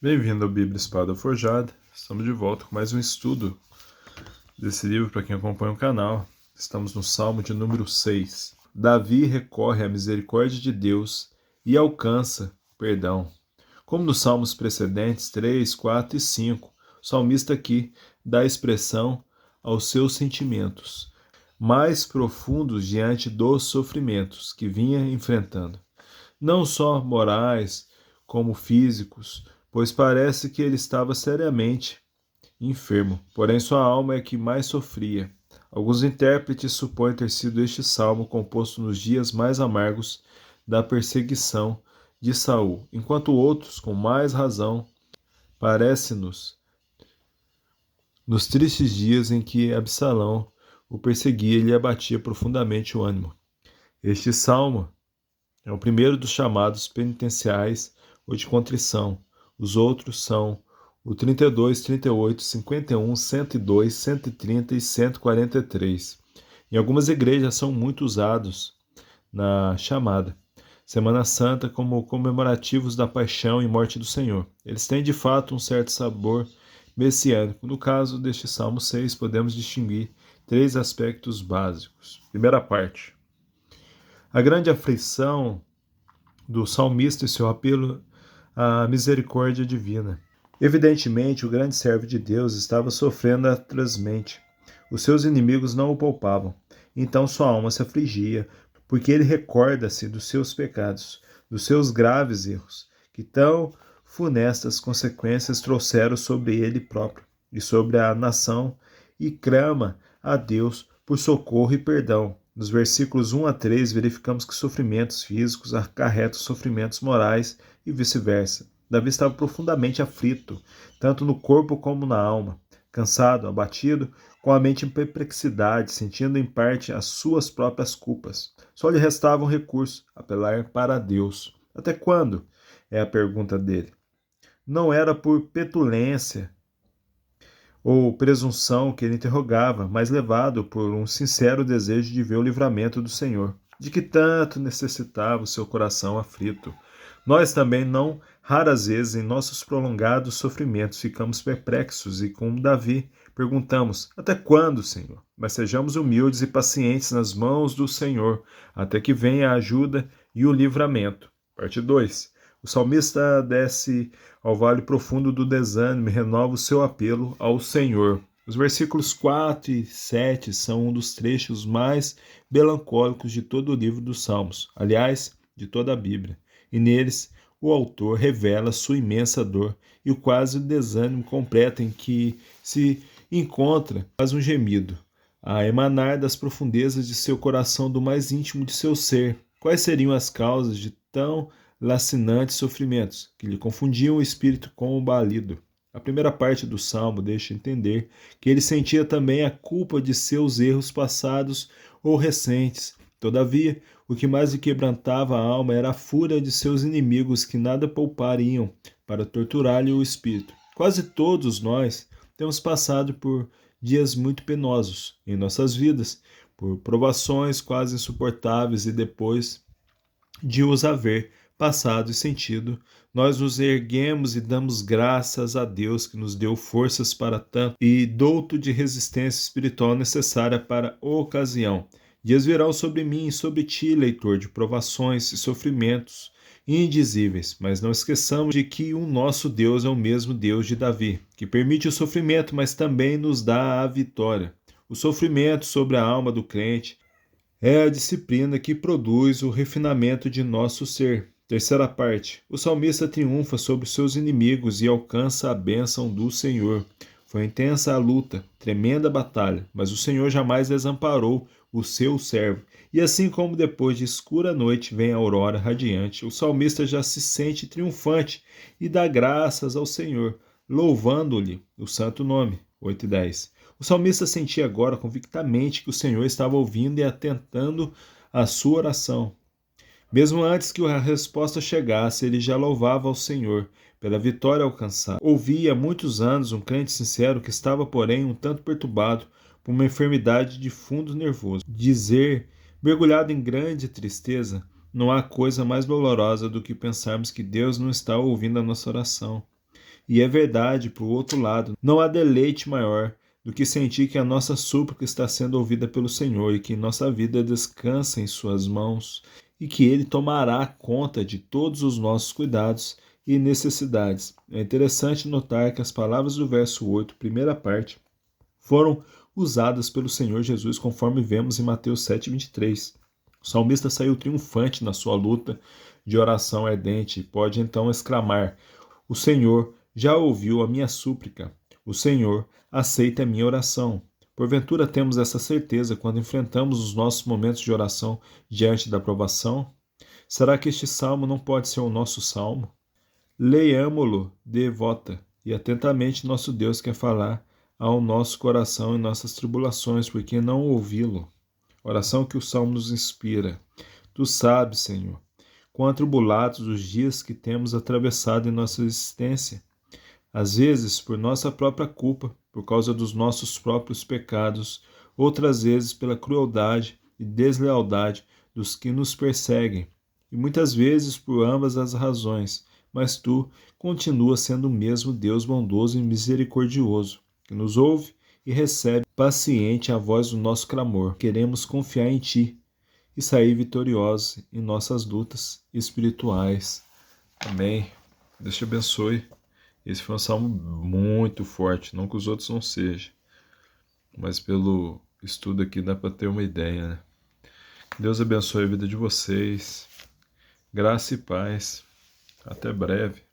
Bem-vindo ao Bíblia Espada Forjada. Estamos de volta com mais um estudo desse livro para quem acompanha o canal. Estamos no Salmo de número 6. Davi recorre à misericórdia de Deus e alcança perdão. Como nos salmos precedentes 3, 4 e 5, o salmista aqui dá expressão aos seus sentimentos mais profundos diante dos sofrimentos que vinha enfrentando. Não só morais, como físicos, pois parece que ele estava seriamente enfermo, porém sua alma é que mais sofria. Alguns intérpretes supõem ter sido este salmo composto nos dias mais amargos da perseguição de Saul, enquanto outros, com mais razão, parece-nos nos tristes dias em que Absalão o perseguia e lhe abatia profundamente o ânimo. Este salmo é o primeiro dos chamados penitenciais ou de contrição. Os outros são o 32, 38, 51, 102, 130 e 143. Em algumas igrejas são muito usados na chamada Semana Santa como comemorativos da paixão e morte do Senhor. Eles têm de fato um certo sabor messiânico. No caso deste Salmo 6, podemos distinguir três aspectos básicos. Primeira parte: a grande aflição do salmista e seu apelo à misericórdia divina. Evidentemente, o grande servo de Deus estava sofrendo atrozmente. Os seus inimigos não o poupavam. Então sua alma se afligia, porque ele recorda-se dos seus pecados, dos seus graves erros, que tão funestas consequências trouxeram sobre ele próprio e sobre a nação, e clama a Deus por socorro e perdão. Nos versículos 1 a 3, verificamos que sofrimentos físicos acarretam sofrimentos morais e vice-versa. Davi estava profundamente aflito, tanto no corpo como na alma, cansado, abatido, com a mente em perplexidade, sentindo em parte as suas próprias culpas. Só lhe restava um recurso: apelar para Deus. Até quando? É a pergunta dele. Não era por petulância ou presunção que ele interrogava, mas levado por um sincero desejo de ver o livramento do Senhor, de que tanto necessitava o seu coração aflito. Nós também, não raras vezes, em nossos prolongados sofrimentos, ficamos perplexos e, como Davi, perguntamos: até quando, Senhor? Mas sejamos humildes e pacientes nas mãos do Senhor, até que venha a ajuda e o livramento. Parte 2. O salmista desce ao vale profundo do desânimo e renova o seu apelo ao Senhor. Os versículos 4 e 7 são um dos trechos mais melancólicos de todo o livro dos Salmos, aliás, de toda a Bíblia. E neles, o autor revela sua imensa dor e o quase desânimo completo em que se encontra, faz um gemido, a emanar das profundezas de seu coração, do mais íntimo de seu ser. Quais seriam as causas de tão lacinantes sofrimentos, que lhe confundiam o espírito com o balido? A primeira parte do salmo deixa entender que ele sentia também a culpa de seus erros passados ou recentes. Todavia, o que mais lhe quebrantava a alma era a fúria de seus inimigos, que nada poupariam para torturar-lhe o espírito. Quase todos nós temos passado por dias muito penosos em nossas vidas, por provações quase insuportáveis, e depois de os haver passado e sentido, nós nos erguemos e damos graças a Deus, que nos deu forças para tanto e douto de resistência espiritual necessária para a ocasião. Dias virão sobre mim e sobre ti, leitor, de provações e sofrimentos indizíveis, mas não esqueçamos de que o nosso Deus é o mesmo Deus de Davi, que permite o sofrimento, mas também nos dá a vitória. O sofrimento sobre a alma do crente é a disciplina que produz o refinamento de nosso ser. Terceira parte. O salmista triunfa sobre seus inimigos e alcança a bênção do Senhor. Foi intensa a luta, tremenda batalha, mas o Senhor jamais desamparou o seu servo. E assim como depois de escura noite vem a aurora radiante, o salmista já se sente triunfante e dá graças ao Senhor, louvando-lhe o santo nome. 8 e 10. O salmista sentia agora convictamente que o Senhor estava ouvindo e atentando à sua oração. Mesmo antes que a resposta chegasse, ele já louvava ao Senhor pela vitória alcançada. Ouvia há muitos anos um crente sincero que estava, porém, um tanto perturbado por uma enfermidade de fundo nervoso dizer, mergulhado em grande tristeza: não há coisa mais dolorosa do que pensarmos que Deus não está ouvindo a nossa oração. E é verdade, por outro lado, não há deleite maior do que sentir que a nossa súplica está sendo ouvida pelo Senhor e que nossa vida descansa em suas mãos e que Ele tomará conta de todos os nossos cuidados e necessidades. É interessante notar que as palavras do verso 8, primeira parte, foram usadas pelo Senhor Jesus conforme vemos em Mateus 7,23. O salmista saiu triunfante na sua luta de oração ardente e pode então exclamar: o Senhor já ouviu a minha súplica, o Senhor aceita a minha oração. Porventura temos essa certeza quando enfrentamos os nossos momentos de oração diante da provação? Será que este salmo não pode ser o nosso salmo? Leiamo-lo devota e atentamente nosso Deus quer falar ao nosso coração em nossas tribulações, porque não ouvi-lo? Oração que o salmo nos inspira. Tu sabes, Senhor, quão atribulados os dias que temos atravessado em nossa existência, às vezes por nossa própria culpa, por causa dos nossos próprios pecados, outras vezes pela crueldade e deslealdade dos que nos perseguem, e muitas vezes por ambas as razões, mas tu continuas sendo o mesmo Deus bondoso e misericordioso, que nos ouve e recebe paciente a voz do nosso clamor. Queremos confiar em ti e sair vitoriosos em nossas lutas espirituais. Amém. Deus te abençoe. Esse foi um salmo muito forte, não que os outros não sejam, mas pelo estudo aqui dá para ter uma ideia, né? Deus abençoe a vida de vocês. Graça e paz. Até breve.